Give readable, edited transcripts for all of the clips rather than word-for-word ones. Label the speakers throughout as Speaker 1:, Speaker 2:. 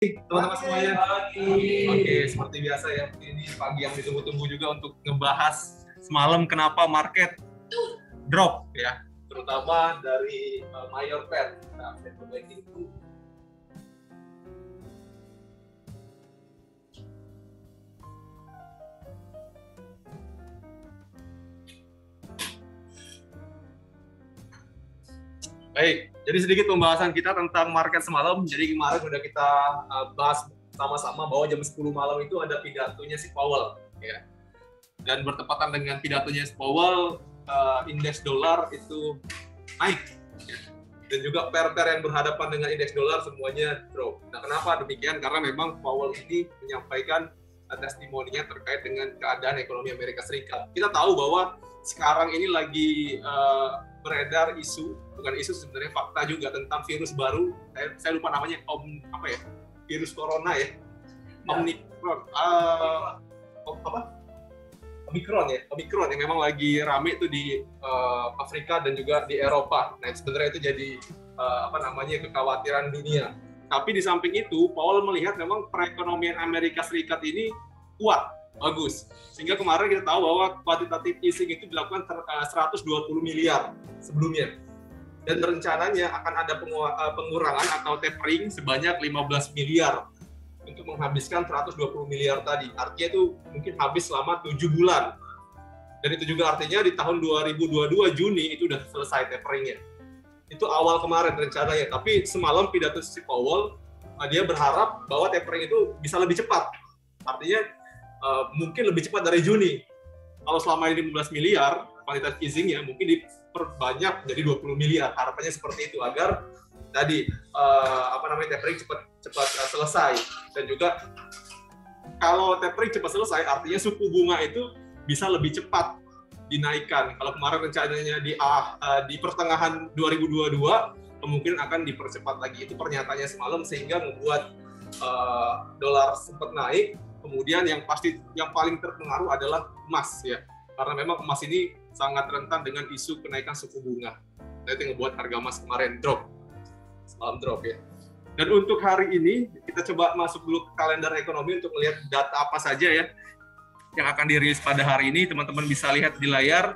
Speaker 1: Teman-teman semuanya. Oke, seperti biasa ya, ini pagi yang ditunggu-tunggu juga untuk ngebahas semalam kenapa market drop ya, terutama dari Mayor Pen. Nah, saya perbaiki itu. Baik, jadi sedikit pembahasan kita tentang market semalam. Jadi kemarin udah kita bahas sama-sama bahwa jam 10 malam itu ada pidatonya si Powell, ya. Dan bertepatan dengan pidatonya si Powell, indeks dolar itu naik, ya. Dan juga pair-pair yang berhadapan dengan indeks dolar semuanya drop. Nah, kenapa demikian? Karena memang Powell ini menyampaikan testimoninya terkait dengan keadaan ekonomi Amerika Serikat. Kita tahu bahwa sekarang ini lagi beredar isu, bukan isu sebenarnya, fakta juga tentang virus baru. Saya lupa namanya, virus corona ya, Omicron yang memang lagi rame itu di Afrika dan juga di Eropa. Nah, sebenarnya itu jadi kekhawatiran dunia. Tapi di samping itu, Powell melihat memang perekonomian Amerika Serikat ini kuat, bagus. Sehingga kemarin kita tahu bahwa quantitative easing itu dilakukan 120 miliar sebelumnya. Dan rencananya akan ada pengurangan atau tapering sebanyak 15 miliar untuk menghabiskan 120 miliar tadi. Artinya itu mungkin habis selama 7 bulan. Dan itu juga artinya di tahun 2022 Juni itu udah selesai taperingnya. Itu awal kemarin rencananya. Tapi semalam pidato si Powell, dia berharap bahwa tapering itu bisa lebih cepat. Artinya mungkin lebih cepat dari Juni. Kalau selama ini 15 miliar kuantitas easing-nya mungkin diperbanyak jadi 20 miliar. Harapannya seperti itu agar tadi tapering cepat selesai. Dan juga kalau tapering cepat selesai artinya suku bunga itu bisa lebih cepat dinaikkan. Kalau kemarin rencananya di pertengahan 2022 kemungkinan akan dipercepat lagi. Itu pernyataannya semalam sehingga membuat dolar sempat naik. Kemudian yang paling terpengaruh adalah emas ya, karena memang emas ini sangat rentan dengan isu kenaikan suku bunga. Nah, itu yang membuat harga emas kemarin semalam drop ya. Dan untuk hari ini kita coba masuk dulu ke kalender ekonomi untuk melihat data apa saja ya yang akan dirilis pada hari ini. Teman-teman bisa lihat di layar.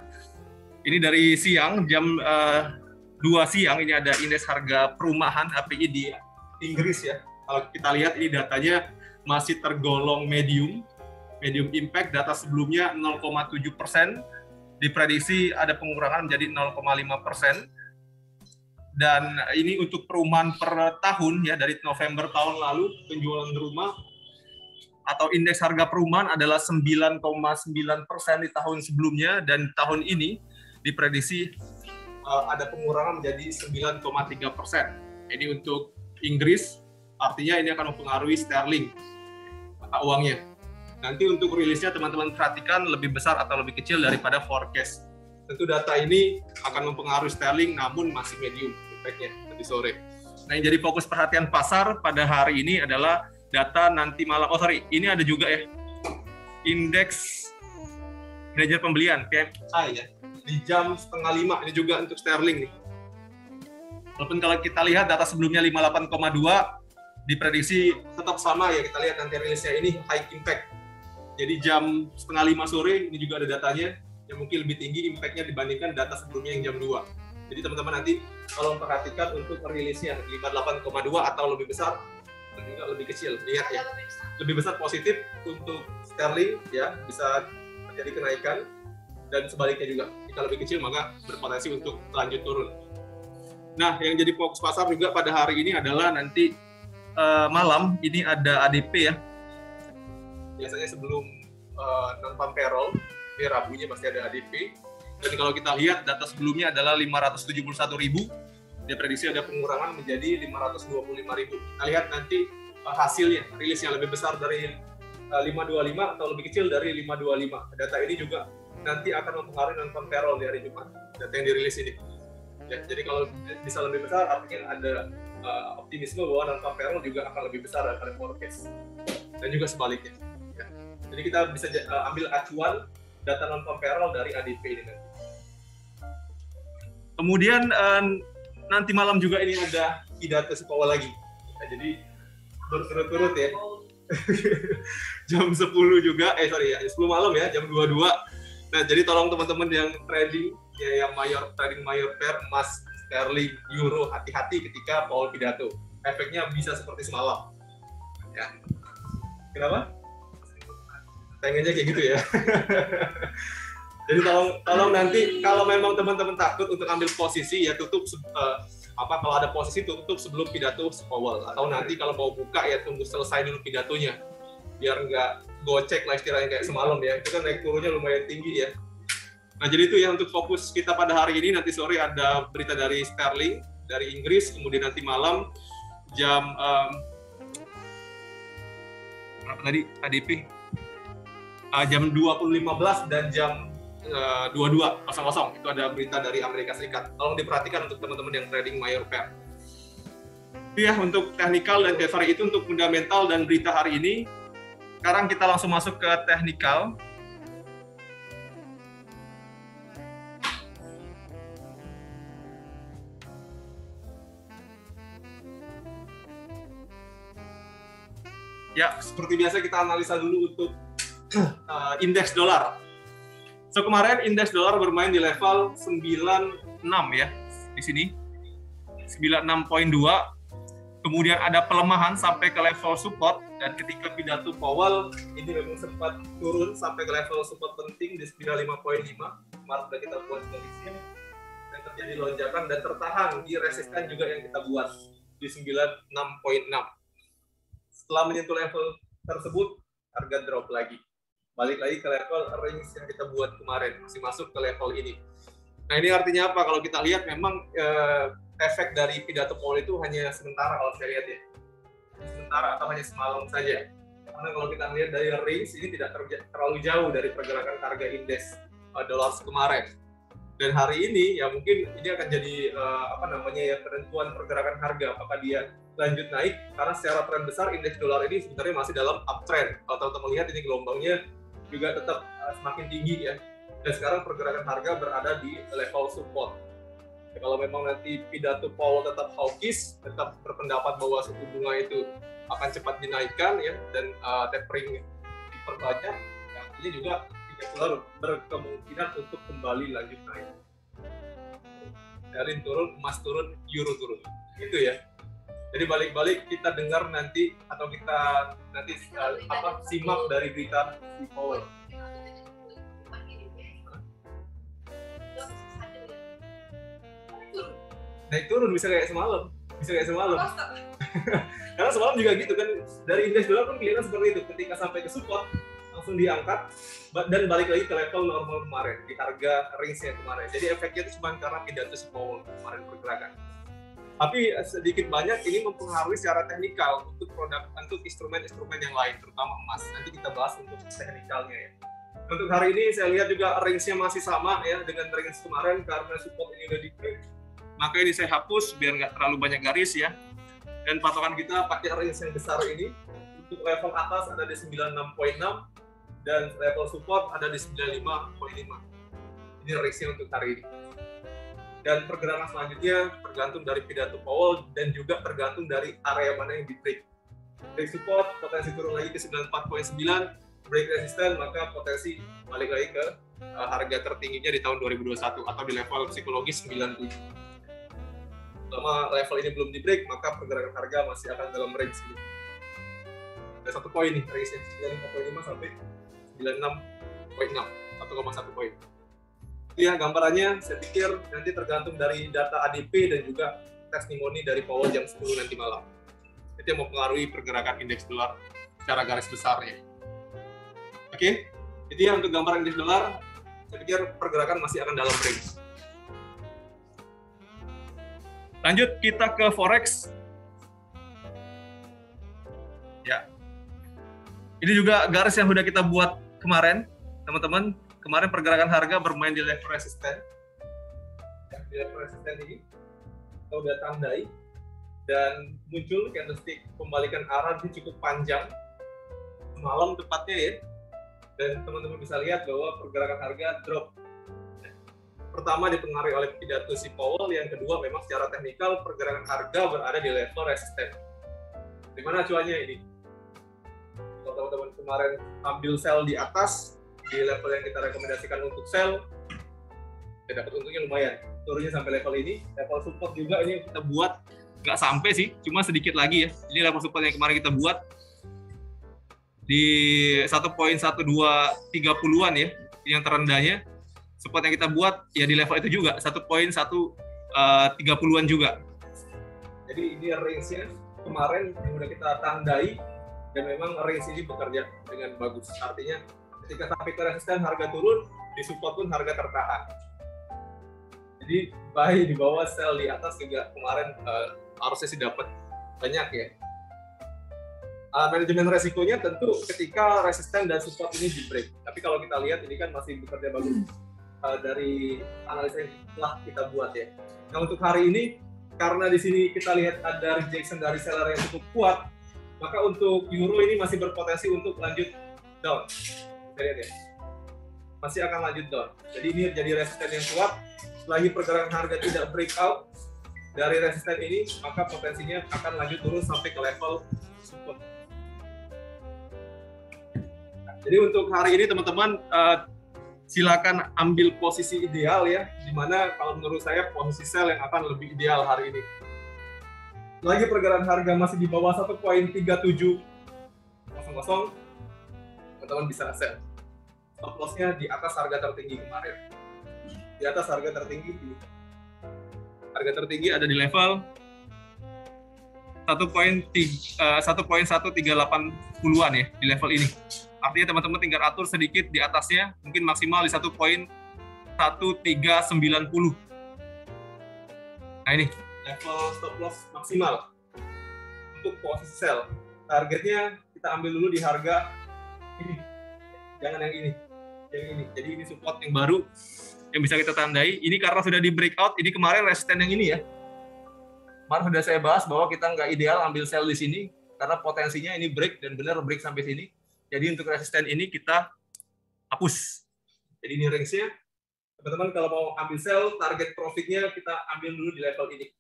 Speaker 1: Ini dari siang jam 2 siang ini ada indeks harga perumahan API di Inggris ya. Kalau kita lihat ini datanya masih tergolong medium impact. Data sebelumnya 0,7%, diprediksi ada pengurangan menjadi 0,5%. Dan ini untuk perumahan per tahun ya, dari November tahun lalu penjualan rumah atau indeks harga perumahan adalah 9,9% di tahun sebelumnya, dan tahun ini diprediksi ada pengurangan menjadi 9,3%. Ini untuk Inggris, artinya ini akan mempengaruhi sterling mata uangnya. Nanti untuk rilisnya teman-teman perhatikan lebih besar atau lebih kecil daripada forecast. Tentu data ini akan mempengaruhi sterling namun masih medium impact-nya nanti sore. Nah, yang jadi fokus perhatian pasar pada hari ini adalah data nanti malam. Ini ada juga ya indeks manajer pembelian PMI ya di jam 4:30. Ini juga untuk sterling nih. Walaupun kalau kita lihat data sebelumnya 58,2, diprediksi tetap sama ya, kita lihat nanti rilisnya ini high impact. Jadi jam 4:30 sore ini juga ada datanya yang mungkin lebih tinggi impact-nya dibandingkan data sebelumnya yang jam 2. Jadi teman-teman nanti kalau memperhatikan untuk rilisnya 58,2 atau lebih besar dan juga lebih kecil. Lihat ya. Lebih besar positif untuk sterling ya, bisa terjadi kenaikan, dan sebaliknya juga. Jika lebih kecil maka berpotensi untuk lanjut turun. Nah, yang jadi fokus pasar juga pada hari ini adalah nanti malam ini ada ADP ya. Biasanya sebelum non-farm payroll, di Rabunya pasti ada ADP. Dan kalau kita lihat data sebelumnya adalah 571.000, dia prediksi ada pengurangan menjadi 525.000. Kita lihat nanti hasilnya, rilis yang lebih besar dari 525 atau lebih kecil dari 525. Data ini juga nanti akan mempengaruhi non-farm payroll di hari Jumat, data yang dirilis ini. Ya, jadi kalau bisa lebih besar artinya ada optimisme bahwa non-farm payroll juga akan lebih besar daripada forecast, dan juga sebaliknya ya. Jadi kita bisa ambil acuan data non-farm payroll dari ADP ini nanti. Kemudian nanti malam juga ini ada pidato Powell lagi. Ya, jadi berturut-turut ya. Jam 10 juga, sorry ya, 10 malam ya, jam 22. Nah, jadi tolong teman-teman yang trading, ya yang trading mayor pair, emas, sterling, euro, hati-hati ketika Powell pidato. Efeknya bisa seperti semalam. Ya. Kenapa? Pengennya kayak gitu ya. Jadi tolong nanti kalau memang teman-teman takut untuk ambil posisi ya tutup kalau ada posisi tutup sebelum pidato Powell, atau nanti kalau mau buka ya tunggu selesai dulu pidatonya biar nggak gocek lah istilahnya kayak semalam ya, itu kan naik turunnya lumayan tinggi ya. Nah jadi itu ya untuk fokus kita pada hari ini. Nanti sore ada berita dari sterling dari Inggris, kemudian nanti malam jam berapa tadi ADP jam 20.15 dan jam 22.00 itu ada berita dari Amerika Serikat. Tolong diperhatikan untuk teman-teman yang trading mayor pair. Itu ya untuk technical dan Devari itu untuk fundamental dan berita hari ini. Sekarang kita langsung masuk ke technical. Ya, seperti biasa kita analisa dulu untuk indeks dolar. So kemarin indeks dolar bermain di level 96 ya, di sini 96.2. Kemudian ada pelemahan sampai ke level support, dan ketika pidato Powell ini memang sempat turun sampai ke level support penting di 95.5. Kemarin sudah kita buat prediksi dan terjadi lonjakan dan tertahan di resisten juga yang kita buat di 96.6. Setelah menyentuh level tersebut, harga drop lagi. Balik lagi ke level range yang kita buat kemarin, masih masuk ke level ini. Nah ini artinya apa? Kalau kita lihat memang efek dari pidato Powell itu hanya sementara kalau saya lihat ya. Sementara atau hanya semalam saja. Karena kalau kita lihat dari range ini tidak terlalu jauh dari pergerakan harga indeks dolar kemarin. Dan hari ini ya mungkin ini akan jadi penentuan pergerakan harga, apakah dia lanjut naik, karena secara tren besar indeks dolar ini sebenarnya masih dalam uptrend. Kalau teman-teman lihat ini gelombangnya juga tetap semakin tinggi ya. Dan sekarang pergerakan harga berada di level support. Ya, kalau memang nanti pidato Powell tetap hawkish, tetap berpendapat bahwa suku bunga itu akan cepat dinaikkan ya, dan tapering diperbanyak, ya, ini juga indeks dolar berkemungkinan untuk kembali lanjut naik. Sterling turun, emas turun, euro turun. Gitu ya. Jadi balik-balik kita dengar nanti atau kita nanti simak dari berita di Powell. Naik turun bisa kayak semalam. Karena semalam juga gitu kan, dari indeks dolar pun kelihatan seperti itu. Ketika sampai ke support langsung diangkat dan balik lagi ke level normal kemarin di harga range-nya kemarin. Jadi efeknya itu cuma karena pidato Powell kemarin pergerakan. Tapi sedikit banyak ini mempengaruhi secara teknikal untuk instrumen-instrumen yang lain, terutama emas. Nanti kita bahas untuk teknikalnya ya. Untuk hari ini saya lihat juga range-nya masih sama ya dengan range kemarin, karena support ini udah di-break. Maka ini saya hapus biar nggak terlalu banyak garis ya. Dan patokan kita pakai range yang besar ini. Untuk level atas ada di 96.6 dan level support ada di 95.5. Ini range-nya untuk hari ini. Dan pergerakan selanjutnya tergantung dari pidato Powell dan juga tergantung dari area mana yang di-break. Break support, potensi turun lagi ke 94.9, break resisten, maka potensi balik lagi ke harga tertingginya di tahun 2021 atau di level psikologis 97. Selama level ini belum di-break, maka pergerakan harga masih akan dalam range ini. Ada satu poin nih, range 95.5 sampai 96.6, 1,1 poin. Ya, gambarannya saya pikir nanti tergantung dari data ADP dan juga testimoni dari Powell jam 10 nanti malam. Itu yang mempengaruhi pergerakan indeks dolar secara garis besarnya. Oke, itu ya untuk gambaran indeks dolar. Saya pikir pergerakan masih akan dalam range. Lanjut kita ke Forex. Ya, ini juga garis yang sudah kita buat kemarin, teman-teman. Kemarin pergerakan harga bermain di level resisten. Di level resisten ini kita udah tandai dan muncul candlestick pembalikan arah yang cukup panjang semalam tepatnya ya. Dan teman-teman bisa lihat bahwa pergerakan harga drop. Pertama dipengaruhi oleh pidato si Powell, yang kedua memang secara teknikal pergerakan harga berada di level resisten. Dimana cuannya ini? Kalau teman-teman kemarin ambil sell di atas, di level yang kita rekomendasikan untuk sell, ya dapat untungnya lumayan. Turunnya sampai level ini, level support juga ini yang kita buat nggak sampai sih, cuma sedikit lagi ya. Ini level support yang kemarin kita buat di 1.1230-an ya, yang terendahnya. Support yang kita buat ya di level itu juga 1.130-an juga. Jadi ini range-nya kemarin yang udah kita tandai, dan memang range ini bekerja dengan bagus. Artinya ketika sampai ke resisten harga turun, di support pun harga tertahan. Jadi buy di bawah, sell di atas juga kemarin harusnya sih dapat banyak ya. Manajemen resikonya tentu ketika resisten dan support ini di break. Tapi kalau kita lihat ini kan masih bekerja bagus dari analisa yang telah kita buat ya. Nah untuk hari ini karena di sini kita lihat ada rejection dari seller yang cukup kuat, maka untuk euro ini masih berpotensi untuk lanjut down. Kita lihat ya, masih akan lanjut down. Jadi ini jadi resisten yang kuat. Selagi pergerakan harga tidak breakout dari resisten ini, maka potensinya akan lanjut turun sampai ke level support. Jadi untuk hari ini teman-teman silakan ambil posisi ideal ya, dimana kalau menurut saya posisi sell yang akan lebih ideal hari ini. Lagi pergerakan harga masih di bawah 1.3700, teman-teman bisa sell. Stop loss-nya di atas harga tertinggi kemarin. Di atas harga tertinggi ada di level 1.1380-an ya, di level ini. Artinya teman-teman tinggal atur sedikit di atasnya, mungkin maksimal di 1.1390. Nah ini level stop loss maksimal untuk posisi sell. Targetnya kita ambil dulu di harga ini, jangan yang ini, yang ini. Jadi ini support yang baru yang bisa kita tandai. Ini karena sudah di breakout, ini kemarin resisten yang ini ya. Kemarin sudah saya bahas bahwa kita nggak ideal ambil sell di sini karena potensinya ini break dan benar break sampai sini. Jadi untuk resisten ini kita hapus. Jadi ini range-nya. Teman-teman kalau mau ambil sell, target profitnya kita ambil dulu di level ini.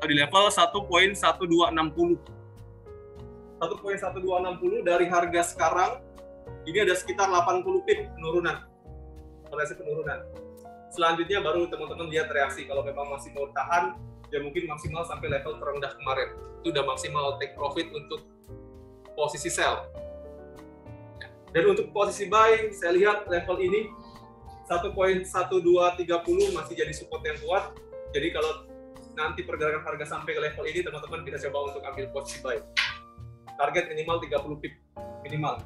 Speaker 1: Di level 1.1260. 1.1260 dari harga sekarang, ini ada sekitar 80 pip penurunan. Potensi penurunan. Selanjutnya baru teman-teman lihat reaksi. Kalau memang masih mau tahan, ya mungkin maksimal sampai level terendah kemarin. Itu udah maksimal take profit untuk posisi sell. Dan untuk posisi buy, saya lihat level ini 1.1230 masih jadi support yang kuat. Jadi kalau nanti pergerakan harga sampai ke level ini, teman-teman bisa coba untuk ambil posisi buy. Target minimal 30 pip minimal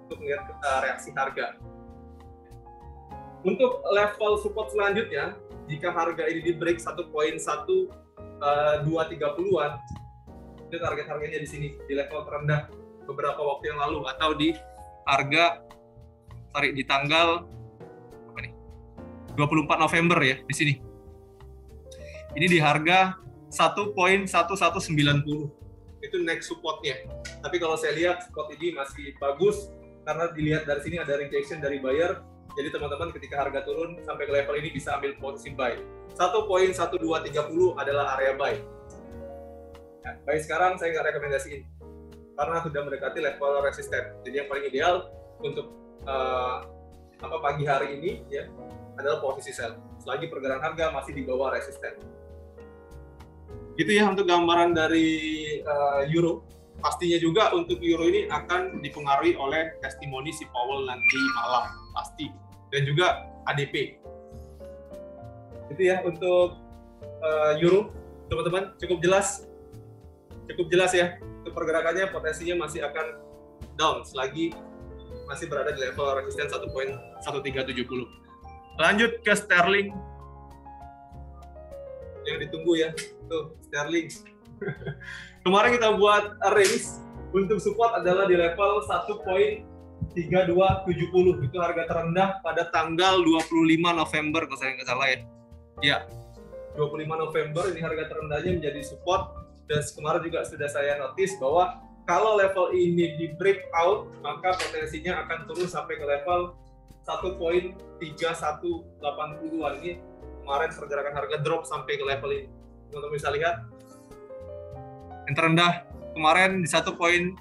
Speaker 1: untuk melihat reaksi harga. Untuk level support selanjutnya, jika harga ini di break 1.1230-an, itu target harganya di sini, di level terendah beberapa waktu yang lalu, atau di harga di tanggal 24 November ya, di sini. Ini di harga 1.1190. Itu next supportnya. Tapi kalau saya lihat support ini masih bagus karena dilihat dari sini ada rejection dari buyer. Jadi teman-teman ketika harga turun sampai ke level ini bisa ambil posisi buy. 1.1230 adalah area buy. Nah, buy sekarang saya nggak rekomendasiin karena sudah mendekati level resisten. Jadi yang paling ideal untuk pagi hari ini ya adalah posisi sell. Selagi pergerakan harga masih di bawah resisten. Gitu ya untuk gambaran dari euro. Pastinya juga untuk euro ini akan dipengaruhi oleh testimoni si Powell nanti malam pasti, dan juga ADP. Itu ya untuk euro, teman-teman, cukup jelas ya. Untuk pergerakannya potensinya masih akan down selagi masih berada di level resisten 1.1370. Lanjut ke sterling yang ditunggu ya, tuh sterling. Kemarin kita buat range untuk support adalah di level 1.3270. Itu harga terendah pada tanggal 25 November kalau saya nggak salah ya. Ya, 25 November ini harga terendahnya menjadi support. Dan kemarin juga sudah saya notice bahwa kalau level ini di breakout, maka potensinya akan turun sampai ke level 1.3180-an. Ini kemarin pergerakan harga drop sampai ke level ini. Teman-teman bisa lihat Yang terendah kemarin di 1.319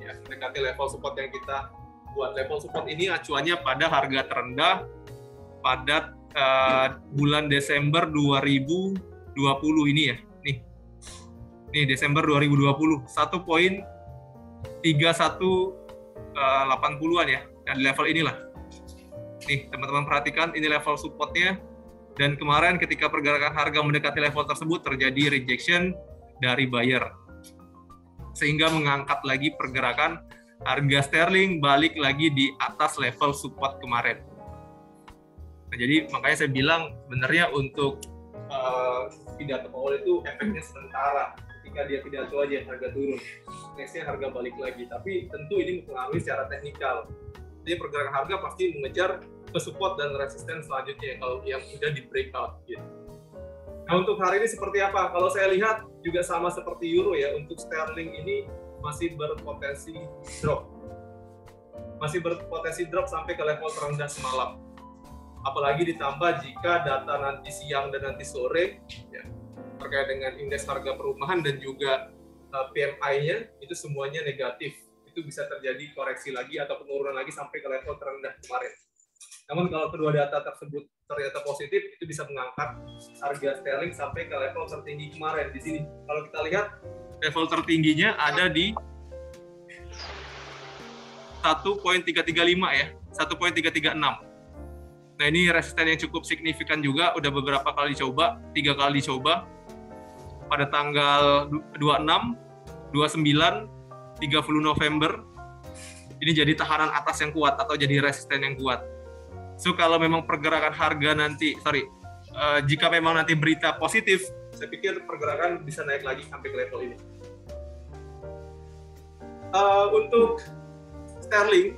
Speaker 1: ya, mendekati level support yang kita buat. Level support ini acuannya pada harga terendah pada bulan Desember 2020 ini ya. Nih Desember 2020 1.3180-an ya. Dan di level inilah. Nih teman-teman perhatikan, ini level supportnya. Dan kemarin ketika pergerakan harga mendekati level tersebut terjadi rejection dari buyer, sehingga mengangkat lagi pergerakan harga sterling balik lagi di atas level support kemarin. Nah, jadi makanya saya bilang sebenarnya untuk pidato Powell itu efeknya sementara. Ketika dia pidato aja harga turun, nextnya harga balik lagi. Tapi tentu ini mempengaruhi secara teknikal. Jadi pergerakan harga pasti mengejar ke support dan resisten selanjutnya kalau yang udah di breakout gitu. Nah untuk hari ini seperti apa? Kalau saya lihat juga sama seperti euro ya, untuk sterling ini masih berpotensi drop. Masih berpotensi drop sampai ke level terendah semalam. Apalagi ditambah jika data nanti siang dan nanti sore ya, terkait dengan indeks harga perumahan dan juga PMI-nya itu semuanya negatif. Itu bisa terjadi koreksi lagi atau penurunan lagi sampai ke level terendah kemarin. Namun kalau kedua data tersebut ternyata positif, itu bisa mengangkat harga sterling sampai ke level tertinggi kemarin di sini. Kalau kita lihat level tertingginya ada di 1.335 ya, 1.336. Nah ini resisten yang cukup signifikan juga, udah beberapa kali dicoba, 3 kali dicoba pada tanggal 26, 29, 30 November. Ini jadi tahanan atas yang kuat atau jadi resisten yang kuat. So kalau memang pergerakan harga nanti, jika memang nanti berita positif, saya pikir pergerakan bisa naik lagi sampai ke level ini. Untuk sterling,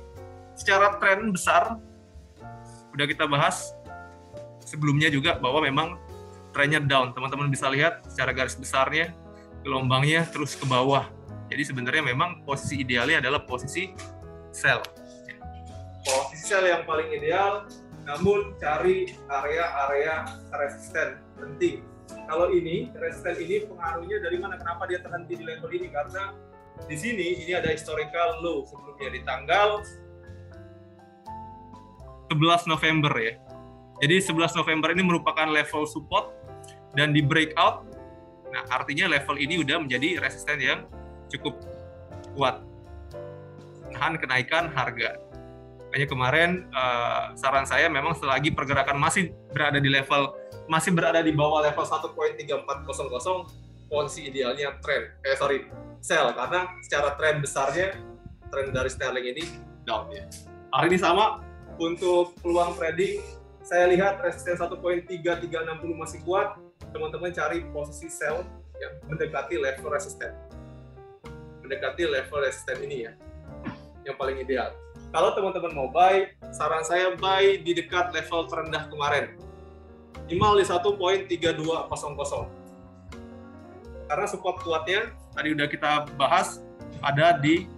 Speaker 1: secara tren besar, udah kita bahas sebelumnya juga bahwa memang trennya down. Teman-teman bisa lihat secara garis besarnya, gelombangnya terus ke bawah. Jadi sebenarnya memang posisi idealnya adalah posisi sell. Posisi sell yang paling ideal, namun cari area-area resisten penting. Kalau ini, resisten ini pengaruhnya dari mana? Kenapa dia terhenti di level ini? Karena di sini ini ada historical low sebelumnya di tanggal 11 November ya. Jadi 11 November ini merupakan level support dan di breakout. Nah, artinya level ini udah menjadi resisten yang cukup kuat. Nahan kenaikan harga. Makanya kemarin saran saya memang selagi pergerakan masih berada di bawah level 1.3400, posisi idealnya sell, karena secara tren besarnya tren dari sterling ini down ya. Hari ini sama untuk peluang trading, saya lihat resisten 1.3360 masih kuat. Teman-teman cari posisi sell yang mendekati level resisten. Mendekati level resisten ini ya, yang paling ideal. Kalau teman-teman mau buy, saran saya buy di dekat level terendah kemarin. Minimal di 1.3200. Karena support kuatnya, tadi udah kita bahas, ada di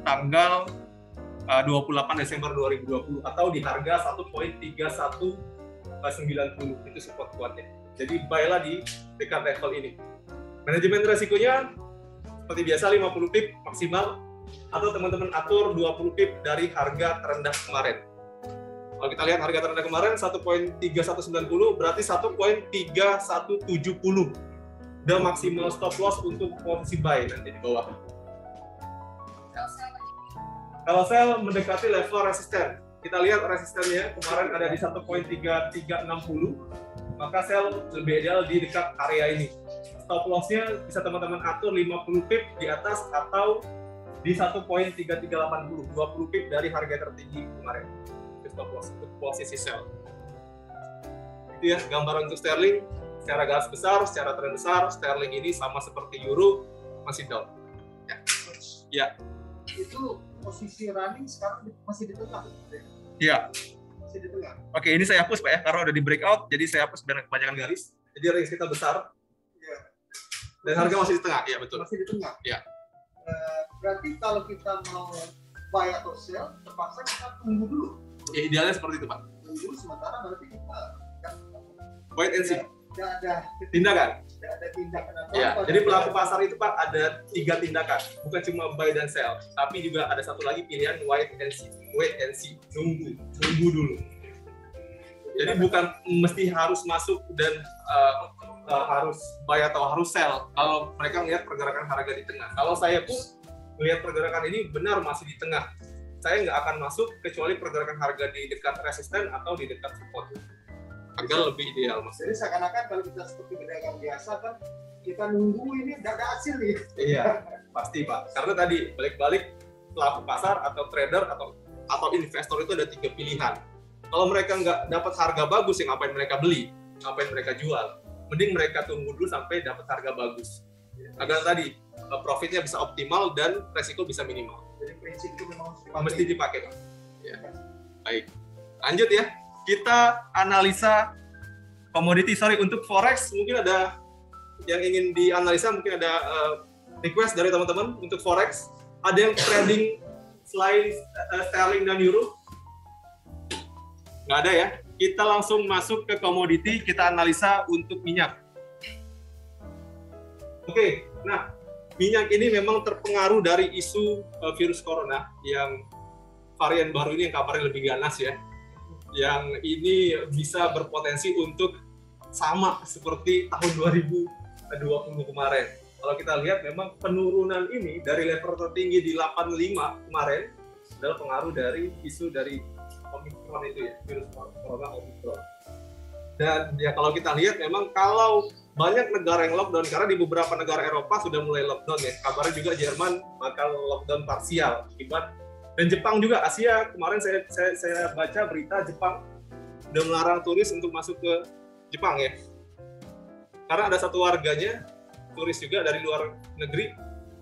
Speaker 1: tanggal 28 Desember 2020 atau di harga 1.3190 itu support kuatnya. Jadi buy-lah di dekat level ini. Manajemen resikonya seperti biasa 50 pip maksimal, atau teman-teman atur 20 pip dari harga terendah kemarin. Kalau kita lihat harga terendah kemarin 1.3190 berarti 1.3170. Udah maksimal stop loss untuk posisi buy nanti di bawah. Kalau sell mendekati level resisten, kita lihat resistennya kemarin ada di 1.3360, maka sell lebih ideal di dekat area ini. Stop loss-nya bisa teman-teman atur 50 pip di atas atau di 1.3380, 20 pip dari harga tertinggi kemarin. Itu stop loss untuk posisi sell. Itu ya gambaran untuk sterling. Secara garis besar, secara tren besar, sterling ini sama seperti euro masih down. Ya. Ya.
Speaker 2: Itu posisi running sekarang masih di tengah.
Speaker 1: Iya.
Speaker 2: Masih di tengah.
Speaker 1: Oke, ini saya hapus Pak ya, karena udah di breakout, jadi saya hapus biar kebanyakan garis. Jadi range kita besar.
Speaker 2: Iya.
Speaker 1: Dan harga masih di tengah, iya betul.
Speaker 2: Masih di tengah.
Speaker 1: Iya.
Speaker 2: Berarti kalau kita mau buy atau sell, terpaksa kita tunggu dulu.
Speaker 1: Ya, idealnya seperti itu Pak.
Speaker 2: Tunggu sementara berarti kita
Speaker 1: wait and see.
Speaker 2: Tidak ada
Speaker 1: tindakan.
Speaker 2: ada tindakan apa?
Speaker 1: Ya, jadi pelaku pasar itu Pak ada 3 tindakan, bukan cuma buy dan sell, tapi juga ada satu lagi pilihan wait and see, nunggu dulu. Jadi bukan mesti harus masuk dan harus buy atau harus sell. Kalau mereka melihat pergerakan harga di tengah. Kalau saya pun melihat pergerakan ini benar masih di tengah, saya nggak akan masuk kecuali pergerakan harga di dekat resisten atau di dekat support. Agar lebih ideal Mas.
Speaker 2: Jadi seakan-akan kalau kita seperti pedagang biasa kan kita nunggu ini nggak ada hasil nih.
Speaker 1: Iya, pasti Pak. Karena tadi balik-balik pelaku pasar atau trader atau investor itu ada 3 pilihan. Kalau mereka nggak dapat harga bagus, yang ngapain mereka beli, ngapain mereka jual? Mending mereka tunggu dulu sampai dapat harga bagus. Agar tadi profitnya bisa optimal dan resiko bisa minimal.
Speaker 2: Jadi prinsip itu memang
Speaker 1: mesti dipakai Pak. Ya. Baik, lanjut ya. Kita analisa komoditi. Sorry, untuk forex mungkin ada yang ingin dianalisa, mungkin ada request dari teman-teman untuk forex. Ada yang trading selain sterling dan euro? Nggak ada ya. Kita langsung masuk ke komoditi, kita analisa untuk minyak. Oke, nah minyak ini memang terpengaruh dari isu virus corona yang varian baru ini yang kabarnya lebih ganas ya. Yang ini bisa berpotensi untuk sama seperti tahun 2020 kemarin. Kalau kita lihat memang penurunan ini dari level tertinggi di 85 kemarin adalah pengaruh dari isu dari Omicron itu ya, virus corona Omicron. Dan ya kalau kita lihat memang kalau banyak negara yang lockdown, karena di beberapa negara Eropa sudah mulai lockdown ya. Kabarnya juga Jerman bakal lockdown parsial akibat, dan Jepang juga, Asia kemarin saya baca berita Jepang sudah melarang turis untuk masuk ke Jepang ya. Karena ada satu warganya turis juga dari luar negeri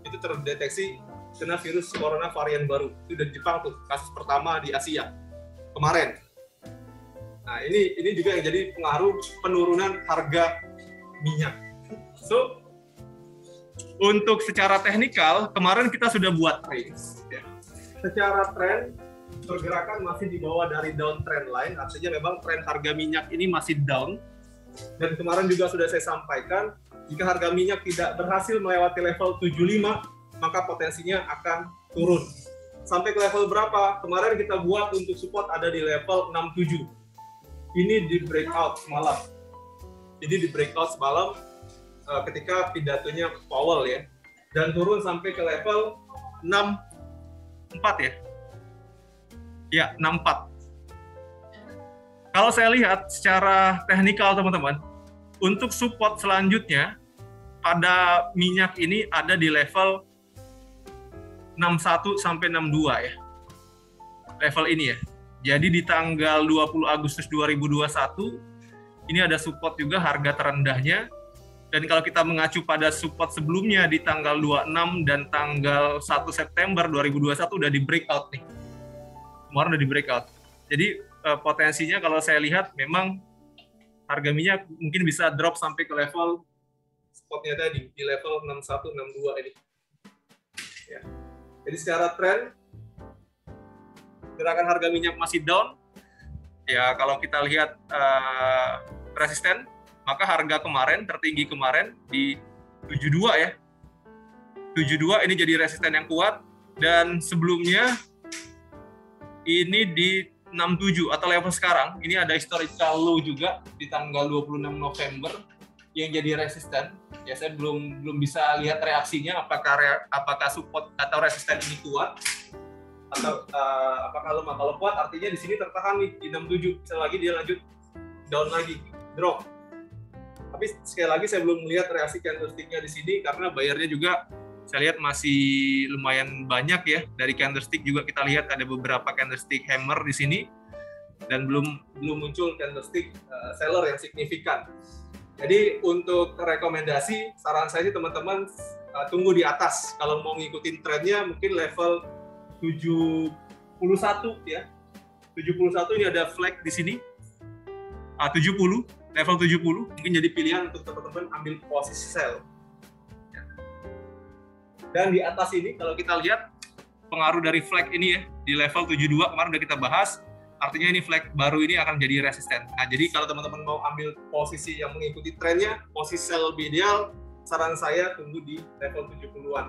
Speaker 1: itu terdeteksi kena virus corona varian baru. Itu dari Jepang tuh, kasus pertama di Asia kemarin. Nah, ini juga yang jadi pengaruh penurunan harga minyak. So, untuk secara teknikal kemarin kita sudah buat range ya. Secara tren pergerakan masih di bawah dari downtrend line, artinya memang tren harga minyak ini masih down. Dan kemarin juga sudah saya sampaikan, jika harga minyak tidak berhasil melewati level 75, maka potensinya akan turun. Sampai ke level berapa? Kemarin kita buat untuk support ada di level 67. Ini di breakout semalam. Jadi di breakout semalam ketika pidatonya Powell ya, dan turun sampai ke level 64 ya. Ya, 64. Kalau saya lihat secara teknikal teman-teman, untuk support selanjutnya pada minyak ini ada di level 61 sampai 62 ya. Level ini ya. Jadi di tanggal 20 Agustus 2021 ini ada support juga harga terendahnya. Dan kalau kita mengacu pada support sebelumnya di tanggal 26 dan tanggal 1 September 2021 udah di breakout nih. Kemarin udah di breakout. Jadi potensinya kalau saya lihat memang harga minyak mungkin bisa drop sampai ke level spotnya tadi di level 61 62 ini. Ya. Jadi secara tren gerakan harga minyak masih down. Ya kalau kita lihat resisten, maka harga kemarin tertinggi kemarin di 72 ya. 72 ini jadi resisten yang kuat, dan sebelumnya ini di 67 atau level sekarang. Ini ada historical low juga di tanggal 26 November yang jadi resisten. Ya saya belum bisa lihat reaksinya apakah support atau resisten ini kuat atau apakah lemah. Kalau kuat artinya di sini tertahan nih di 67. Bisa lagi dia lanjut down lagi, drop. Tapi sekali lagi saya belum melihat reaksi candlestick-nya di sini karena bayarnya juga saya lihat masih lumayan banyak ya. Dari candlestick juga kita lihat ada beberapa candlestick hammer di sini dan belum muncul candlestick seller yang signifikan. Jadi untuk rekomendasi, saran saya sih teman-teman tunggu di atas. Kalau mau ngikutin trennya mungkin level 71 ya. 71 ini ada flag di sini. 70, level 70 mungkin jadi pilihan untuk teman-teman ambil posisi sell. Dan di atas ini kalau kita lihat pengaruh dari flag ini ya di level 72 kemarin udah kita bahas, artinya ini flag baru ini akan jadi resisten. Nah, jadi kalau teman-teman mau ambil posisi yang mengikuti trennya, posisi sell lebih ideal, saran saya tunggu di level 70-an.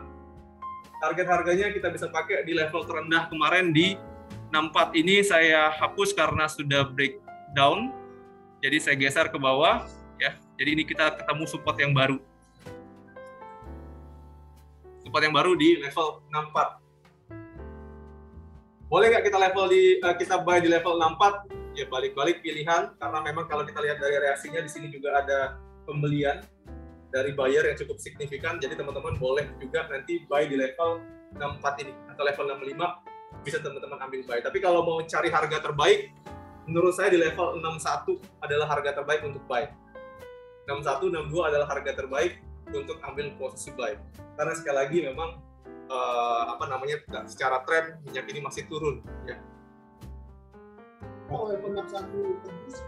Speaker 1: Target harganya kita bisa pakai di level terendah kemarin di 64. Ini saya hapus karena sudah breakdown. Jadi saya geser ke bawah ya. Jadi ini kita ketemu support yang baru. Support yang baru di level 64. Boleh nggak kita buy di level 64? Ya balik-balik pilihan, karena memang kalau kita lihat dari reaksinya di sini juga ada pembelian dari buyer yang cukup signifikan. Jadi teman-teman boleh juga nanti buy di level 64 ini atau level 65 bisa teman-teman ambil buy. Tapi kalau mau cari harga terbaik, menurut saya di level 61 adalah harga terbaik untuk buy. 61, 62 adalah harga terbaik untuk ambil posisi buy. Karena sekali lagi memang secara tren minyak ini masih turun ya.
Speaker 2: Oh, level 61 tembus.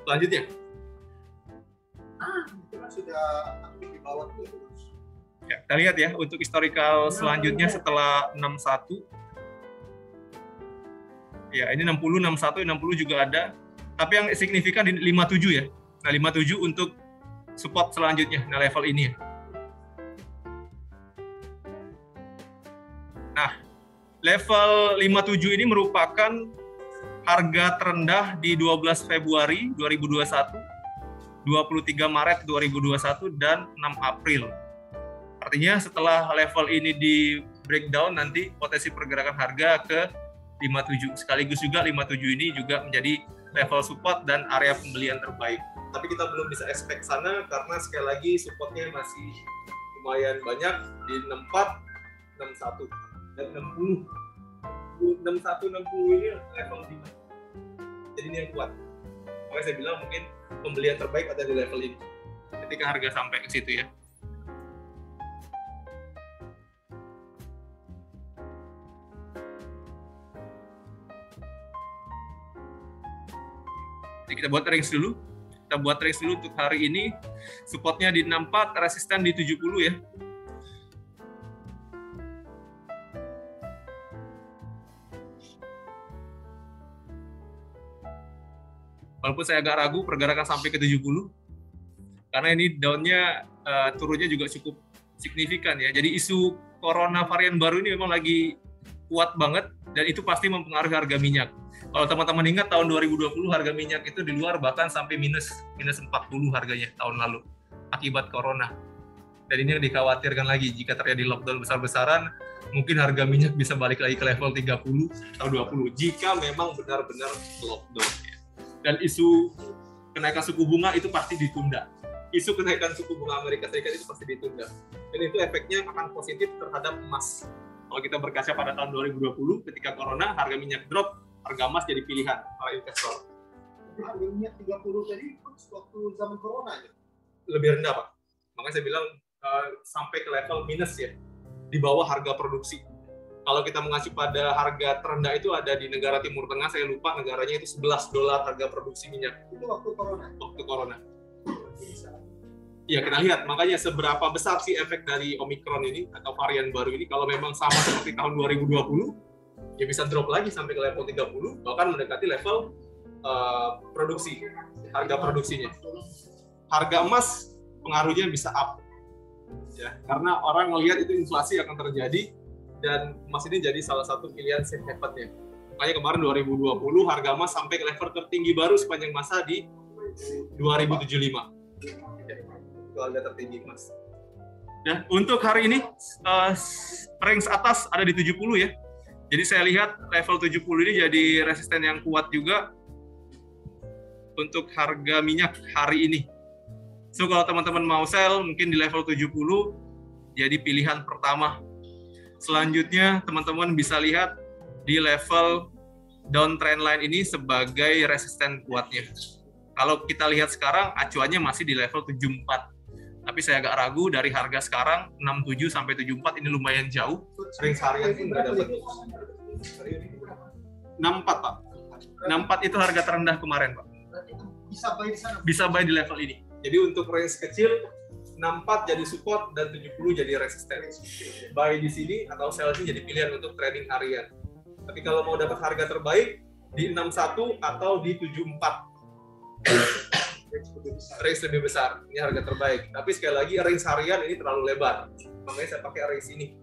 Speaker 1: Selanjutnya.
Speaker 2: Itu kan sudah aktif di bawah terus.
Speaker 1: Ya, kita lihat ya untuk historical selanjutnya setelah 61. Ya, ini 60, 61, 60 juga ada. Tapi yang signifikan di 57 ya. Nah, 57 untuk support selanjutnya, nah level ini ya. Nah, level 57 ini merupakan harga terendah di 12 Februari 2021, 23 Maret 2021, dan 6 April. Artinya setelah level ini di breakdown, nanti potensi pergerakan harga ke 57. Sekaligus juga 57 ini juga menjadi level support dan area pembelian terbaik. Tapi kita belum bisa expect sana karena sekali lagi supportnya masih lumayan banyak di 64, 61, dan 60. 61, 60 ini level 5. Jadi ini yang kuat. Makanya saya bilang mungkin pembelian terbaik ada di level ini. Ketika harga sampai ke situ ya. Jadi kita buat range dulu. Kita buat range dulu untuk hari ini. Supportnya di 64, resisten di 70 ya. Walaupun saya agak ragu pergerakan sampai ke 70, karena ini down-nya turunnya juga cukup signifikan ya. Jadi isu corona varian baru ini memang lagi kuat banget, dan itu pasti mempengaruhi harga minyak. Kalau teman-teman ingat tahun 2020 harga minyak itu di luar bahkan sampai minus 40 harganya tahun lalu akibat corona. Dan ini yang dikhawatirkan lagi jika terjadi lockdown besar-besaran, mungkin harga minyak bisa balik lagi ke level 30 atau 20 jika memang benar-benar lockdown ya. Dan isu kenaikan suku bunga itu pasti ditunda. Isu kenaikan suku bunga Amerika Serikat itu pasti ditunda. Dan itu efeknya akan positif terhadap emas. Kalau kita berkaca pada tahun 2020 ketika corona harga minyak drop, harga emas jadi pilihan para investor.
Speaker 2: Harga minyak 30 tadi waktu zaman corona ya?
Speaker 1: Lebih rendah Pak. Makanya saya bilang sampai ke level minus ya, di bawah harga produksi. Kalau kita mengacu pada harga terendah itu ada di negara Timur Tengah, saya lupa negaranya itu $11 harga produksi minyak.
Speaker 2: Itu waktu corona?
Speaker 1: Waktu corona. Ya, kita lihat makanya seberapa besar sih efek dari Omicron ini atau varian baru ini. Kalau memang sama seperti tahun 2020, ya bisa drop lagi sampai ke level 30, bahkan mendekati level produksi, harga produksinya. Harga emas pengaruhnya bisa up, ya, karena orang melihat itu inflasi akan terjadi, dan emas ini jadi salah satu pilihan safe haven-nya. Makanya kemarin 2020 harga emas sampai ke level tertinggi baru sepanjang masa di 2075. Itu harga tertinggi emas. Dan untuk hari ini range atas ada di 70 ya. Jadi saya lihat level 70 ini jadi resisten yang kuat juga untuk harga minyak hari ini. So kalau teman-teman mau sell mungkin di level 70 jadi pilihan pertama. Selanjutnya teman-teman bisa lihat di level downtrend line ini sebagai resisten kuatnya. Kalau kita lihat sekarang acuannya masih di level 74. Tapi saya agak ragu dari harga sekarang 67 sampai 74 ini lumayan jauh. Range harian pun nggak dapat. 64 Pak. 64 itu harga terendah kemarin Pak.
Speaker 2: Bisa buy di sana?
Speaker 1: Bisa buy di level ini. Jadi untuk range kecil 64 jadi support dan 70 jadi resisten. Buy di sini atau sell jadi pilihan untuk trading harian. Tapi kalau mau dapat harga terbaik di 61 atau di 74. Range lebih besar. Ini harga terbaik. Tapi sekali lagi range harian ini terlalu lebar. Makanya saya pakai range ini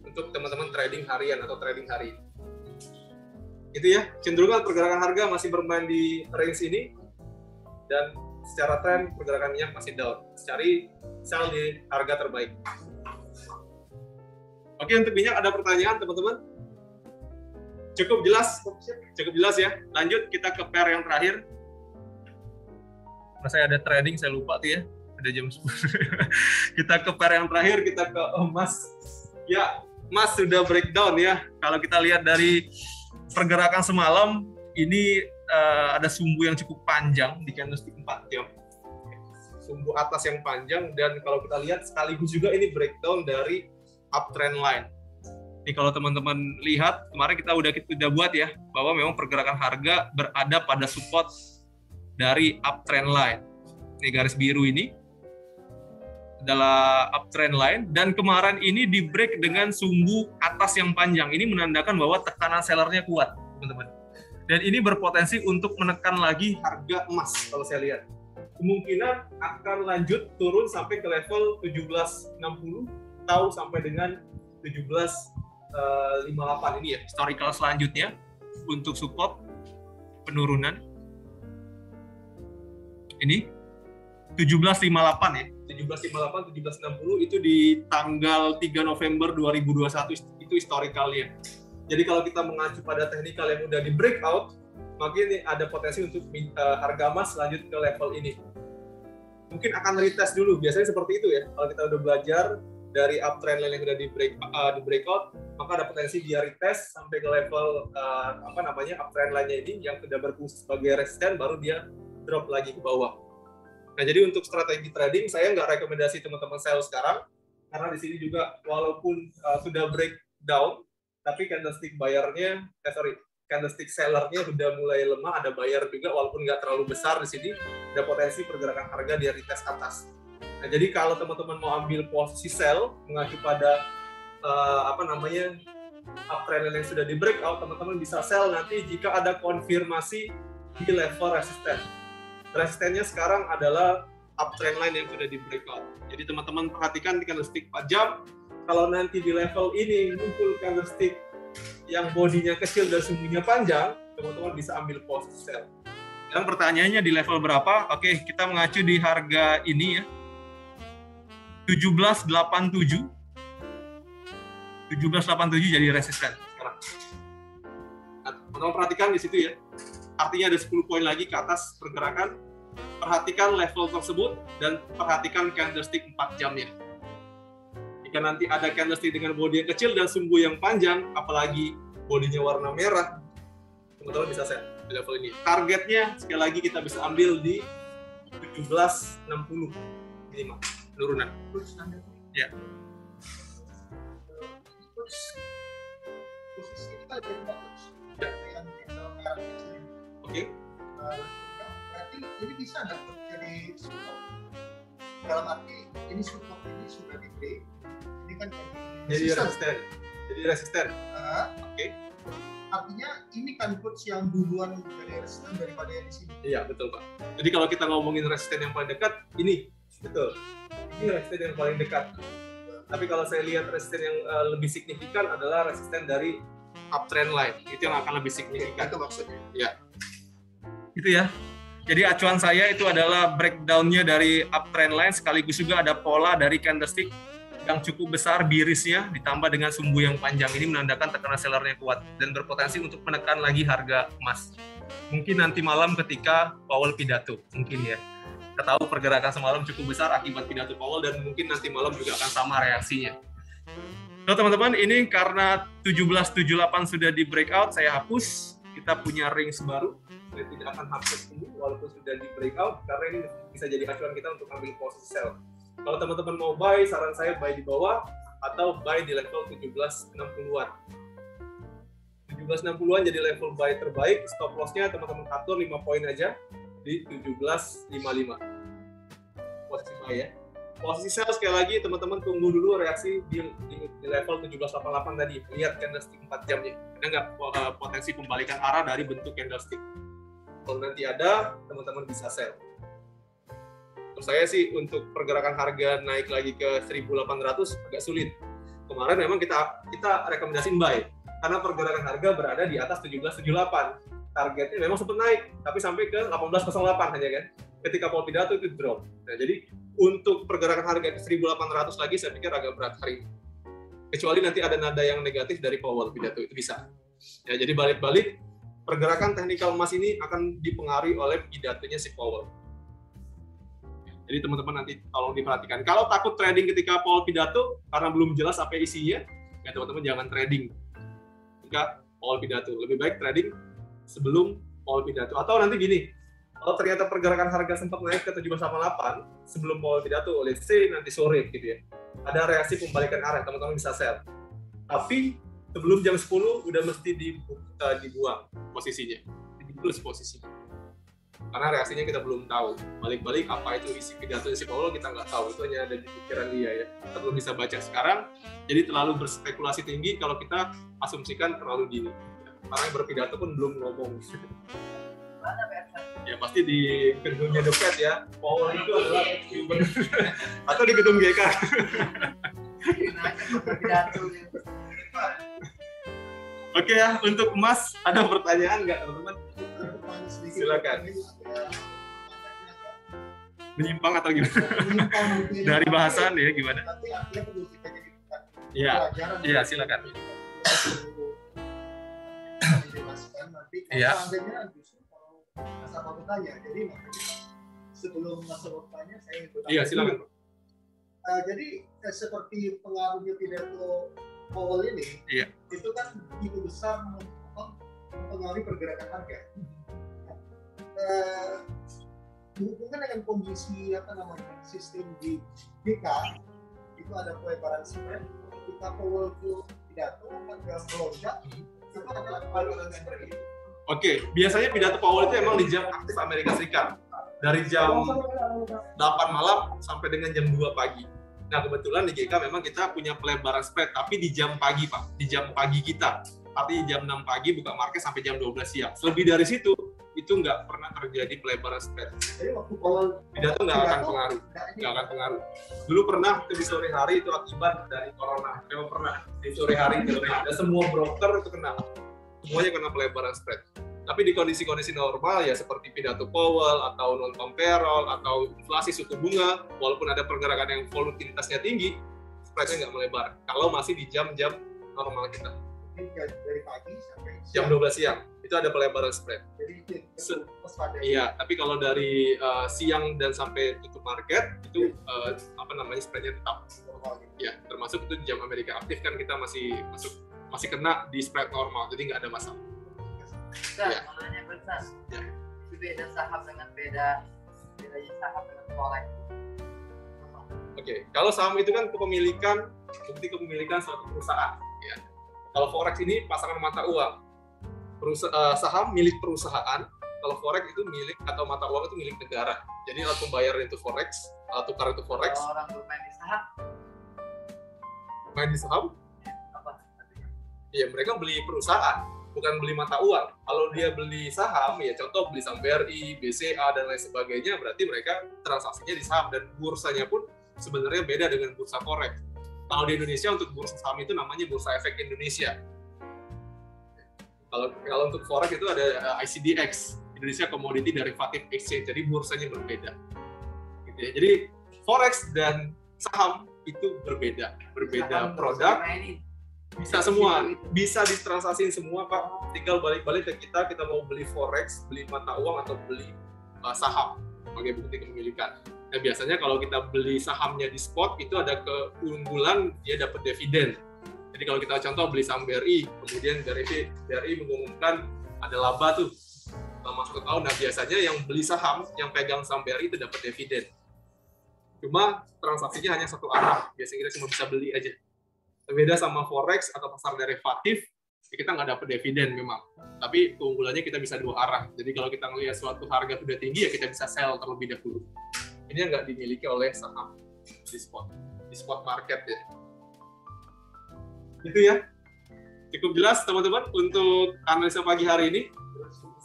Speaker 1: untuk teman-teman trading harian atau trading hari. Itu ya, cenderungan pergerakan harga masih bermain di range ini dan secara tren pergerakannya masih down. Cari sell di harga terbaik. Oke, untuk minyak ada pertanyaan teman-teman? Cukup jelas? Cukup jelas ya. Lanjut kita ke pair yang terakhir. Mas saya ada trading, saya lupa tuh ya. Ada jam 10. Kita ke pair yang terakhir, kita ke emas. Ya, emas sudah breakdown ya. Kalau kita lihat dari pergerakan semalam, ini ada sumbu yang cukup panjang di candlestick 4 jam. Sumbu atas yang panjang, dan kalau kita lihat sekaligus juga ini breakdown dari uptrend line. Jadi kalau teman-teman lihat, kemarin kita udah buat ya, bahwa memang pergerakan harga berada pada support dari uptrend line. Ini garis biru ini adalah uptrend line, dan kemarin ini di break dengan sumbu atas yang panjang. Ini menandakan bahwa tekanan sellernya kuat, teman-teman. Dan ini berpotensi untuk menekan lagi harga emas kalau saya lihat. Kemungkinan akan lanjut turun sampai ke level 1760 atau sampai dengan 1758 ini ya, historical selanjutnya untuk support penurunan. Ini 1758 ya. 1758, 1760 itu di tanggal 3 November 2021 itu historicalnya. Jadi kalau kita mengacu pada teknikal yang udah di breakout, maka ini ada potensi untuk harga emas lanjut ke level ini. Mungkin akan retest dulu, biasanya seperti itu ya. Kalau kita udah belajar dari uptrend line yang udah di breakout, maka ada potensi dia retest sampai ke level uptrend line-nya ini yang sudah berfungsi sebagai resisten, baru dia drop lagi ke bawah. Nah, jadi untuk strategi trading saya nggak rekomendasi teman-teman sell sekarang, karena di sini juga walaupun sudah breakdown, tapi candlestick candlestick sellernya sudah mulai lemah, ada buyer juga walaupun nggak terlalu besar di sini, ada potensi pergerakan harga di retest atas. Nah, jadi kalau teman-teman mau ambil posisi sell mengacu pada uptrend yang sudah di breakout, teman-teman bisa sell nanti jika ada konfirmasi di level resisten. Resistennya sekarang adalah uptrend line yang sudah di breakout. Jadi teman-teman perhatikan di candlestick 4 jam, kalau nanti di level ini muncul candlestick yang bodinya kecil dan sumbunya panjang, teman-teman bisa ambil posisi sell. Yang pertanyaannya di level berapa? Oke, kita mengacu di harga ini ya. 1787. 1787 jadi resisten sekarang. Nah, teman-teman perhatikan di situ ya. Artinya ada 10 poin lagi ke atas pergerakan. Perhatikan level tersebut dan perhatikan candlestick 4 jamnya. Jika nanti ada candlestick dengan bodi yang kecil dan sumbu yang panjang, apalagi bodinya warna merah, teman-teman bisa set di level ini. Targetnya sekali lagi kita bisa ambil di 1760 minimal penurunan. Ya.
Speaker 2: Posisi kita lebih bagus.
Speaker 1: Oke.
Speaker 2: Berarti ini bisa nggak jadi support? Dalam arti ini support ini sudah di break, ini kan
Speaker 1: jadi resisten. Jadi resisten. Oke.
Speaker 2: Artinya ini kan coach yang duluan dari resisten daripada yang di sini.
Speaker 1: Iya, betul Pak. Jadi kalau kita ngomongin resisten yang paling dekat, ini betul. Ini resisten yang paling dekat. Tapi kalau saya lihat resisten yang lebih signifikan adalah resisten dari uptrend line. Itu yang akan lebih signifikan.
Speaker 2: Itu maksudnya.
Speaker 1: Ya. Itu ya. Jadi acuan saya itu adalah breakdown-nya dari uptrend line, sekaligus juga ada pola dari candlestick yang cukup besar bearish-nya ditambah dengan sumbu yang panjang. Ini menandakan tekanan sellernya kuat dan berpotensi untuk menekan lagi harga emas. Mungkin nanti malam ketika Powell pidato, mungkin ya. Kita tahu pergerakan semalam cukup besar akibat pidato Powell dan mungkin nanti malam juga akan sama reaksinya. So teman-teman, ini karena 1778 sudah di breakout, saya hapus. Kita punya range baru. Saya tidak akan hapus ini walaupun sudah di breakout, karena ini bisa jadi acuan kita untuk ambil posisi sell. Kalau teman-teman mau buy, saran saya buy di bawah atau buy di level 1760-an. 1760-an jadi level buy terbaik. Stop loss-nya teman-teman atur 5 poin aja di 1755. Posisi buy ya. posisi sell sekali lagi teman-teman tunggu dulu reaksi di level 1788 tadi. Lihat candlestick 4 jamnya. Ada nggak potensi pembalikan arah dari bentuk candlestick? Kalau nanti ada, teman-teman bisa sell. Terus saya sih untuk pergerakan harga naik lagi ke 1800 agak sulit. Kemarin memang kita rekomendasiin buy karena pergerakan harga berada di atas 1778. Targetnya memang sempat naik, tapi sampai ke 1808 hanya kan. Ketika Powell pidato itu drop. Nah, jadi untuk pergerakan harga ke 1800 lagi saya pikir agak berat hari ini. Kecuali nanti ada nada yang negatif dari Powell pidato, itu bisa. Ya, jadi balik-balik pergerakan teknikal emas ini akan dipengaruhi oleh pidatonya si Powell. Jadi teman-teman nanti tolong diperhatikan. Kalau takut trading ketika Powell pidato karena belum jelas apa isinya, ya teman-teman jangan trading ketika Powell pidato. Lebih baik trading sebelum Powell pidato. Atau nanti gini, kalau ternyata pergerakan harga sempat naik ke 1788 sebelum Powell pidato, let's say nanti sore gitu ya, ada reaksi pembalikan arah, teman-teman bisa sell. Tapi sebelum jam 10 udah mesti dibuang posisinya, dibulus posisinya. Karena reaksinya kita belum tahu. Balik-balik apa itu isi pidato si Powell kita nggak tahu, itu hanya ada di pikiran dia ya. Kita belum bisa baca sekarang, jadi terlalu berspekulasi tinggi kalau kita asumsikan terlalu dini. Karena yang berpidato pun belum ngomong. Ya pasti di gedungnya The Fed ya. Powell itu adalah atau di gedung GK. Oke ya, untuk emas ada pertanyaan nggak teman-teman? Silakan. Menyimpang atau gimana? Dari bahasan ya gimana? Iya, silakan. Iya.
Speaker 2: Masa bertanya, jadi sebelum masa bertanya saya ingin bertanya.
Speaker 1: Iya, silakan.
Speaker 2: Jadi seperti pengaruhnya pidato Powell ini,
Speaker 1: iya,
Speaker 2: itu kan begitu besar mempengaruhi pergerakan harga. Berhubungan dengan kondisi sistem di BK itu ada pelebaran spread. Ketika Powell itu pidato harga melonjak, itu adalah pelebaran spread.
Speaker 1: Oke, biasanya pidato Powell itu emang di jam aktif Amerika Serikat. Dari jam 8 malam sampai dengan jam 2 pagi. Nah, kebetulan di GK memang kita punya pelebaran spread, tapi di jam pagi, Pak. Di jam pagi kita. Tapi jam 6 pagi buka market sampai jam 12 siang. Lebih dari situ, itu nggak pernah terjadi pelebaran spread.
Speaker 2: Jadi waktu Powell
Speaker 1: pidato nggak akan pengaruh. Nggak akan pengaruh. Dulu pernah di sore hari itu akibat dari corona. Memang pernah. Di sore hari ada semua broker itu kena. Semuanya kena pelebaran spread. Tapi di kondisi-kondisi normal ya seperti pidato Powell atau non-farm payroll atau inflasi suku bunga, walaupun ada pergerakan yang volatilitasnya tinggi, spreadnya nggak melebar. Kalau masih di jam-jam normal kita.
Speaker 2: Dari pagi sampai
Speaker 1: jam 12 siang itu ada pelebaran spread.
Speaker 2: Jadi itu
Speaker 1: iya, tapi kalau dari siang dan sampai tutup market itu spreadnya tetap. Ya, termasuk itu jam Amerika aktif kan kita masih kena di spread normal, jadi nggak ada masalah.
Speaker 3: Kan, makanya besar. Ya. Itu beda saham dengan bedanya saham dengan forex.
Speaker 1: Oke, kalau saham itu kan bukti kepemilikan suatu perusahaan. Ya. Kalau forex ini pasangan mata uang. Saham milik perusahaan, kalau forex itu milik atau mata uang itu milik negara. Jadi alat pembayaran itu forex, alat tukar itu forex.
Speaker 3: Kalau orang bermain di saham?
Speaker 1: Main di saham?
Speaker 3: Apa?
Speaker 1: Iya, mereka beli perusahaan. Bukan beli mata uang. Kalau dia beli saham, ya contoh beli saham BRI, BCA, dan lain sebagainya, berarti mereka transaksinya di saham. Dan bursanya pun sebenarnya beda dengan bursa forex. Kalau di Indonesia untuk bursa saham itu namanya Bursa Efek Indonesia. Kalau untuk forex itu ada ICDX, Indonesia Commodity Derivative Exchange, jadi bursanya berbeda. Gitu ya. Jadi forex dan saham itu berbeda saham produk. Bisa semua, bisa ditransaksiin semua Pak. Tinggal balik-balik ke kita mau beli forex, beli mata uang atau beli saham sebagai bukti kepemilikan. Nah biasanya kalau kita beli sahamnya di spot itu ada keunggulan dia dapat dividen. Jadi kalau kita contoh beli saham BRI, kemudian BRI mengumumkan ada laba tuh selama 1 tahun. Nah biasanya yang beli saham, yang pegang saham BRI itu dapat dividen. Cuma transaksinya hanya satu arah, biasanya kita cuma bisa beli aja. Beda sama forex atau pasar derivatif, ya kita nggak dapat dividen memang. Tapi keunggulannya kita bisa 2 arah. Jadi kalau kita melihat suatu harga sudah tinggi, ya kita bisa sell terlebih dahulu. Ini yang nggak dimiliki oleh saham. di spot market ya. Itu ya. Cukup jelas teman-teman untuk analisa pagi hari ini.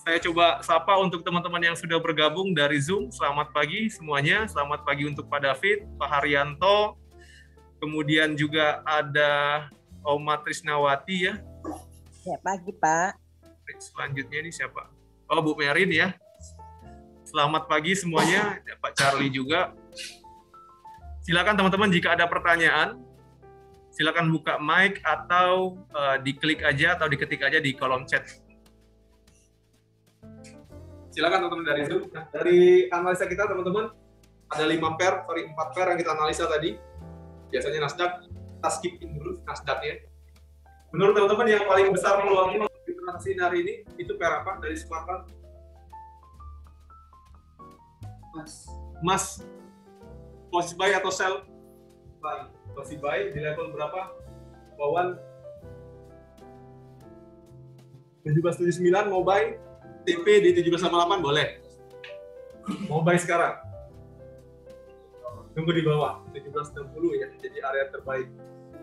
Speaker 1: Saya coba sapa untuk teman-teman yang sudah bergabung dari Zoom. Selamat pagi semuanya. Selamat pagi untuk Pak David, Pak Haryanto. Kemudian juga ada Oma Trisnawati ya.
Speaker 4: Ya, pagi Pak.
Speaker 1: Selanjutnya ini siapa? Oh, Bu Merin ya. Selamat pagi semuanya. Ada Pak Charlie juga. Silakan teman-teman jika ada pertanyaan, silakan buka mic atau diklik aja atau diketik aja di kolom chat. Silakan teman-teman dari Zoom. Nah, dari analisa kita teman-teman ada 4 pair yang kita analisa tadi. Biasanya Nasdaq, kita skipin dulu Nasdaq-nya. Menurut teman-teman yang paling besar peluangnya di transaksi hari ini itu pair apa dari Spartan? Mas. Posisi buy atau sell? Buy. Posisi buy di level berapa? Wawan 1779 mau buy. TP di 1788 boleh. Mau buy sekarang. Tunggu di bawah 1760 ya, jadi area terbaik.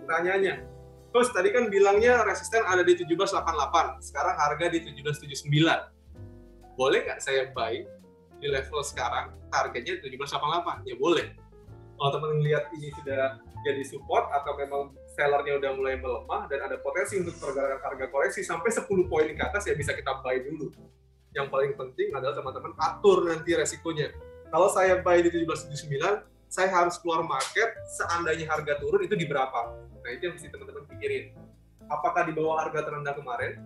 Speaker 1: Pertanyaannya, Coach tadi kan bilangnya resisten ada di 1788, sekarang harga di 1779. Boleh nggak saya buy di level sekarang, targetnya 1788? Ya boleh. Kalau teman lihat ini sudah jadi support atau memang sellernya udah mulai melemah dan ada potensi untuk pergerakan harga koreksi sampai 10 poin ke atas, ya bisa kita buy dulu. Yang paling penting adalah teman-teman atur nanti resikonya. Kalau saya buy di 1779, saya harus keluar market seandainya harga turun itu di berapa? Nah, itu yang mesti teman-teman pikirin. Apakah di bawah harga terendah kemarin?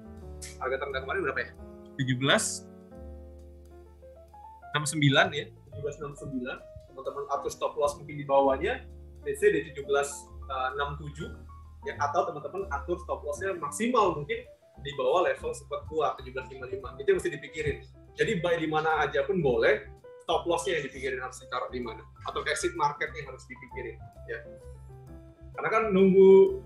Speaker 1: Harga terendah kemarin berapa ya? 1769 ya, 1769. Teman-teman atur stop loss mungkin di bawahnya, let's say di 1767 ya, atau teman-teman atur stop loss-nya maksimal mungkin di bawah level support kuat 1755. Itu yang mesti dipikirin. Jadi buy di mana aja pun boleh, stop loss-nya yang dipikirin harus ditaruh di mana, atau exit market-nya harus dipikirin ya. Karena kan nunggu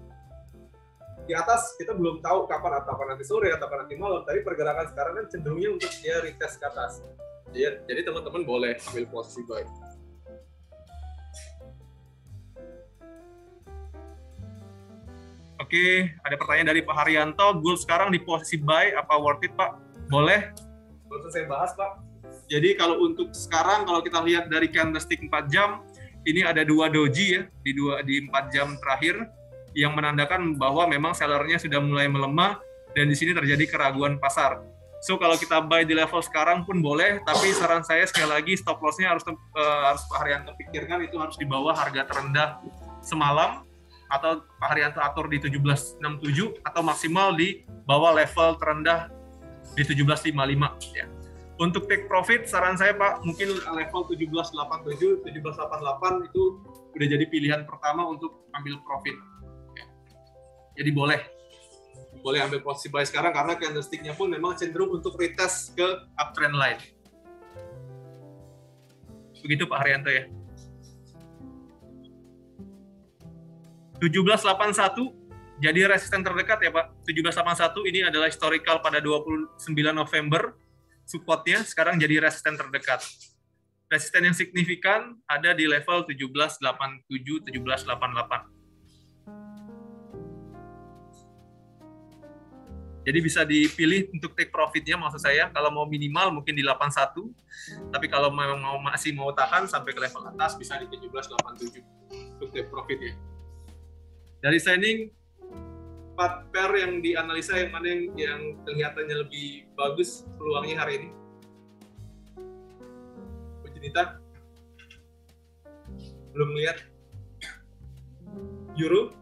Speaker 1: di atas kita belum tahu kapan, atau nanti sore atau nanti malam. Tapi pergerakan sekarang kan cenderungnya untuk dia retest ke atas. Jadi teman-teman boleh ambil posisi buy. Oke, ada pertanyaan dari Pak Haryanto. Gold sekarang di posisi buy, apa worth it Pak? Boleh. Baru saya bahas Pak. Jadi kalau untuk sekarang, kalau kita lihat dari candlestick 4 jam, ini ada 2 doji ya, di 4 jam terakhir, yang menandakan bahwa memang sellernya sudah mulai melemah, dan di sini terjadi keraguan pasar. So kalau kita buy di level sekarang pun boleh, tapi saran saya sekali lagi stop loss-nya harus Pak Haryanto pikirkan, itu harus di bawah harga terendah semalam, atau Pak Haryanto atur di 1767, atau maksimal di bawah level terendah di 1755 ya. Untuk take profit, saran saya Pak, mungkin level 1787, 1788 itu udah jadi pilihan pertama untuk ambil profit. Ya. Jadi boleh ambil posisi buy sekarang karena candlestick-nya pun memang cenderung untuk retest ke uptrend line. Begitu Pak Haryanto ya. 1781 jadi resisten terdekat ya Pak. 1781 ini adalah historical pada 29 November. Supportnya sekarang jadi resisten terdekat. Resisten yang signifikan ada di level 1787, 1788. Jadi bisa dipilih untuk take profitnya, maksud saya kalau mau minimal mungkin di 81, tapi kalau memang masih mau tahan sampai ke level atas bisa di 1787 untuk take profit ya. Dari signing 4 pair yang dianalisa, yang mana yang kelihatannya lebih bagus peluangnya hari ini? Bu Junita? Belum lihat? Euro?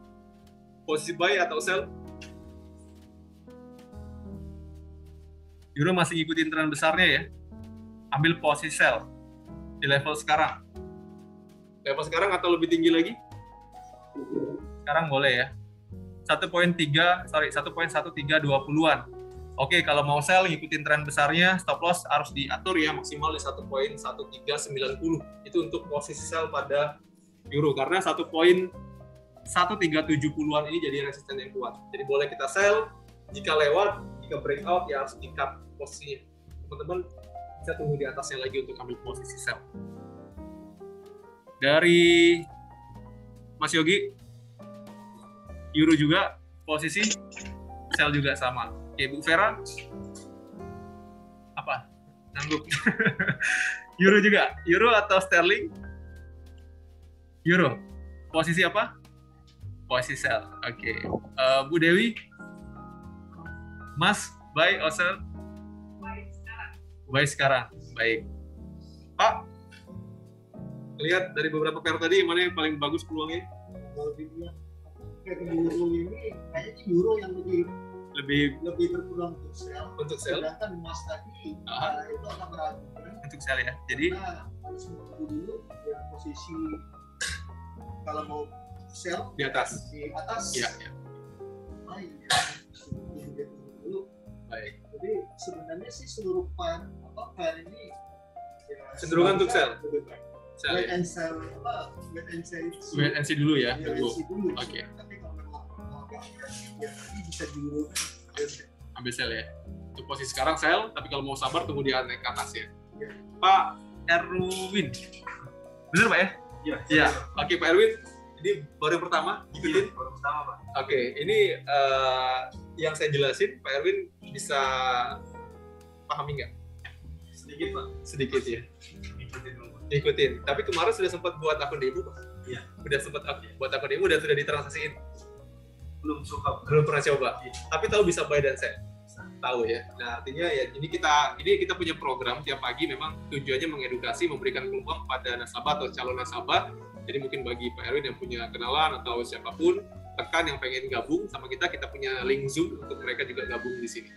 Speaker 1: Posisi buy atau sell? Euro masih ngikutin tren besarnya ya. Ambil posisi sell di level sekarang. Level sekarang atau lebih tinggi lagi? Sekarang boleh ya. 1.1320-an. Oke, kalau mau sell ngikutin tren besarnya, stop loss harus diatur ya, maksimal di 1.1390. Itu untuk posisi sell pada euro, karena 1.1370-an ini jadi resisten yang kuat. Jadi boleh kita sell, jika lewat, jika breakout ya harus di-cut posisinya. Teman-teman bisa tunggu di atasnya lagi untuk ambil posisi sell. Dari Mas Yogi? Euro juga, posisi sell juga sama. Oke, Bu Vera? Apa? Ngangguk. Euro juga? Euro atau sterling? Euro. Posisi apa? Posisi sell. Oke. Bu Dewi? Mas, buy or sell? Buy sekarang. Baik. Pak? Lihat dari beberapa pair tadi, mana yang paling bagus peluangnya?
Speaker 2: Kalau dilihat kayak euro ini, kayaknya euro yang lebih berpeluang untuk sell. Sedangkan emas tadi itu akan meragukan
Speaker 1: untuk sell ya. Jadi
Speaker 2: harus menunggu dulu ya, posisi kalau mau sell
Speaker 1: di atas. Iya.
Speaker 2: Dulu. Baik. Jadi sebenarnya sih seluruh pair ini ya,
Speaker 1: cenderungan untuk sell.
Speaker 2: Wait and sell
Speaker 1: wait and see dulu ya.
Speaker 2: Oke. Tapi kalau mau ya nanti bisa dulu
Speaker 1: ambil sell ya. Untuk posisi sekarang sell, tapi kalau mau sabar tunggu dia naik ke atas ya. Pak Erwin. Benar Pak ya? Iya. Oke Pak Erwin, ini baru yang pertama ikutin?
Speaker 5: Baru pertama Pak. Oke,
Speaker 1: ini yang saya jelasin Pak Erwin bisa pahami nggak?
Speaker 5: Sedikit Pak.
Speaker 1: Sedikit ya.
Speaker 5: Ikutin.
Speaker 1: Tapi kemarin sudah sempat buat akun demo Pak?
Speaker 5: Iya.
Speaker 1: Udah sempat buat akun demo dan sudah ditransaksiin?
Speaker 5: Belum
Speaker 1: pernah coba.
Speaker 5: Iya.
Speaker 1: Tapi tahu bisa buy dan sell? Tahu ya. Nah artinya ya ini kita punya program tiap pagi memang tujuannya mengedukasi, memberikan peluang pada nasabah atau calon nasabah. Jadi mungkin bagi Pak Erwin yang punya kenalan atau siapapun rekan yang pengen gabung sama kita punya link Zoom untuk mereka juga gabung di sini.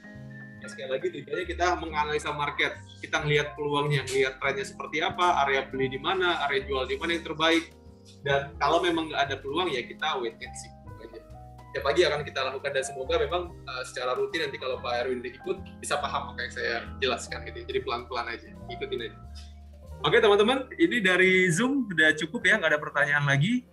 Speaker 1: Ya, sekali lagi tujuannya kita menganalisa market, kita ngelihat peluangnya, ngelihat trennya seperti apa, area beli di mana, area jual di mana yang terbaik. Dan kalau memang nggak ada peluang ya kita wait and see. Tiap pagi akan kita lakukan dan semoga memang secara rutin nanti kalau Pak Erwin ikut bisa paham apa yang saya jelaskan gitu. Jadi pelan-pelan aja, ikutin aja. Oke teman-teman, ini dari Zoom sudah cukup ya, nggak ada pertanyaan lagi.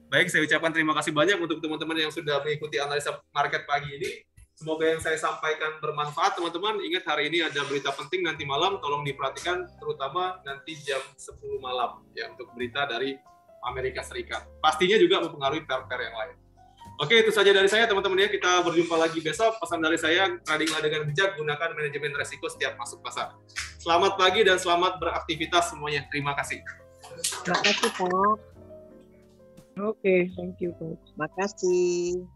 Speaker 1: Baik, saya ucapkan terima kasih banyak untuk teman-teman yang sudah mengikuti analisa market pagi ini. Semoga yang saya sampaikan bermanfaat teman-teman. Ingat hari ini ada berita penting nanti malam, tolong diperhatikan terutama nanti jam 10 malam ya untuk berita dari Amerika Serikat. Pastinya juga mempengaruhi pair-pair yang lain. Oke, itu saja dari saya teman-teman ya. Kita berjumpa lagi besok. Pesan dari saya, tradinglah dengan bijak, gunakan manajemen resiko setiap masuk pasar. Selamat pagi dan selamat beraktivitas semuanya. Terima kasih.
Speaker 4: Terima kasih, Pak.
Speaker 6: Oke, thank you, Pak.
Speaker 4: Makasih.